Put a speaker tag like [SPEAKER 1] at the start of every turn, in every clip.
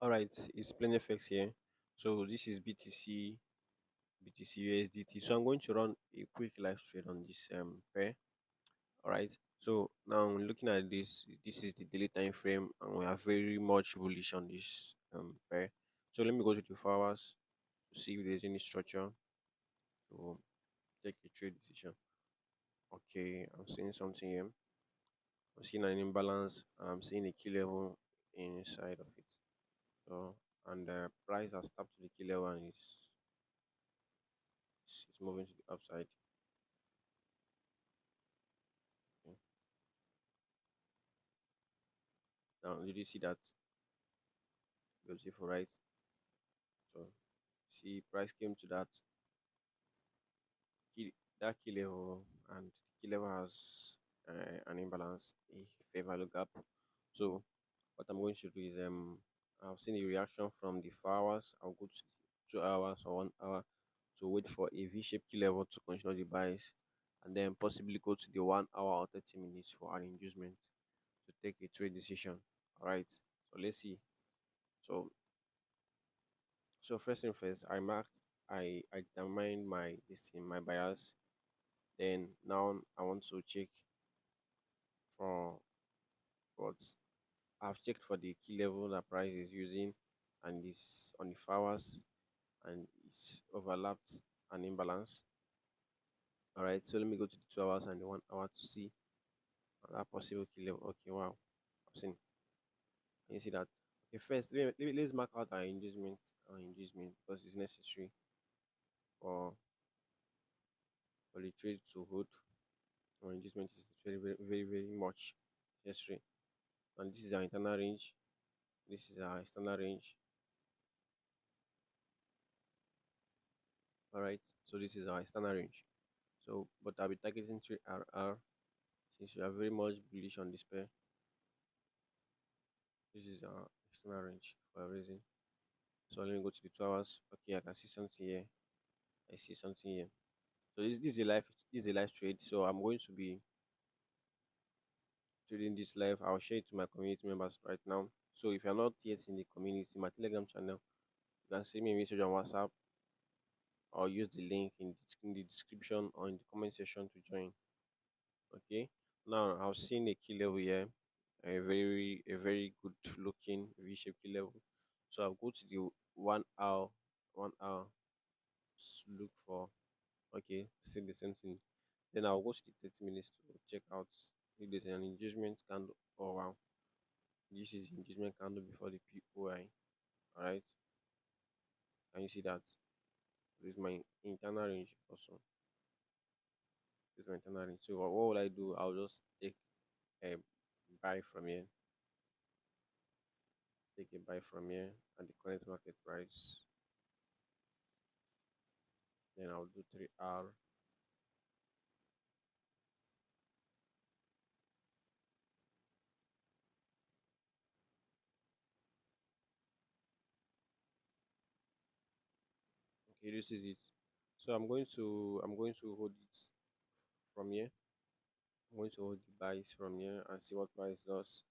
[SPEAKER 1] All right, it's plain FX here. So this is BTC USDT. So I'm going to run a quick live trade on this pair. All right. So now looking at this, this is the daily time frame, and we are very much bullish on this pair. So let me go to the 4 hours to see if there's any structure to take a trade decision. Okay, I'm seeing something here. I'm seeing an imbalance, and I'm seeing a key level inside of it. So and the price has tapped to the key level and is moving to the upside. Okay. Now did you see that beautiful, right? So see price came to that key level, and the key level has an imbalance, a fair value gap. So what I'm going to do is I've seen a reaction from the 4 hours. I'll go to the 2 hours or 1 hour to wait for a V-shaped key level to continue the buys, and then possibly go to the 1 hour or 30 minutes for an inducement to take a trade decision. All right. So let's see. So first thing first, I determined my this thing, my bias. Then now I want to check for what I've checked for the key level that price is using, and this on the 4 hours, and it's overlapped an imbalance. All right, so let me go to the 2 hours and the 1 hour to see that possible key level. Okay, wow, I've seen. Can you see that? Okay, first let's mark out our inducement because it's necessary for the trade to hold. Our inducement is very very much necessary. And this is our internal range. This is our external range. All right, so this is our external range. So, but I'll be targeting 3RR since we are very much bullish on this pair. This is our external range for a reason. So let me go to the 2 hours. Okay, I can see something here. I see something here. So this is a live trade. So I'm going to be trading this live. I'll share it to my community members right now. So if you're not yet in the community, my Telegram channel, you can send me a message on WhatsApp or use the link in the description or in the comment section to join. Okay. Now I've seen a key level here, a very good looking V-shaped key level. So I'll go to the 1 hour, 1 hour, look for, okay, see the same thing. Then I'll go to the 30 minutes to check out if there's an engagement candle. Oh wow, this is the engagement candle before the POI. Alright, can you see that? This is my internal range also. This is my internal range. So what will I do? I'll just take a buy from here. Take a buy from here at the current market price. Then I'll do 3R. Okay, this is it. So I'm going to hold it from here. I'm going to hold the buys from here and see what price does.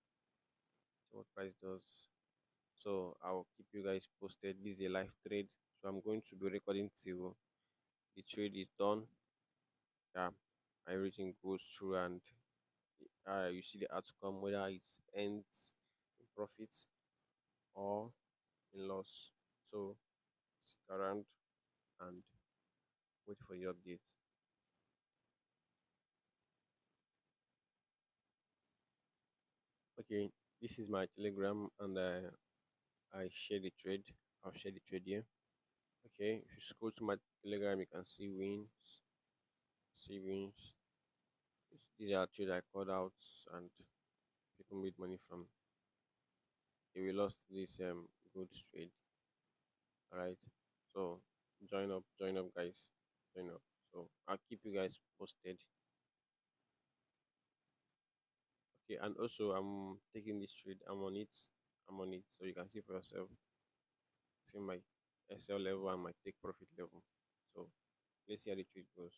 [SPEAKER 1] See what price does. So I'll keep you guys posted. This is a live trade. So I'm going to be recording till the trade is done. Yeah, everything goes through, and you see the outcome, whether it ends in profits or in loss. So stick around and wait for the updates. Okay, this is my Telegram, and I share the trade. I'll share the trade here. Okay, if you scroll to my Telegram, you can see wins. See wins. These are trades I called out, and people made money from. Okay, we lost this good trade. All right, so join up, guys, join up. So I'll keep you guys posted. Okay, and also I'm taking this trade. I'm on it, so you can see for yourself. See my SL level and my take profit level. So let's see how the trade goes.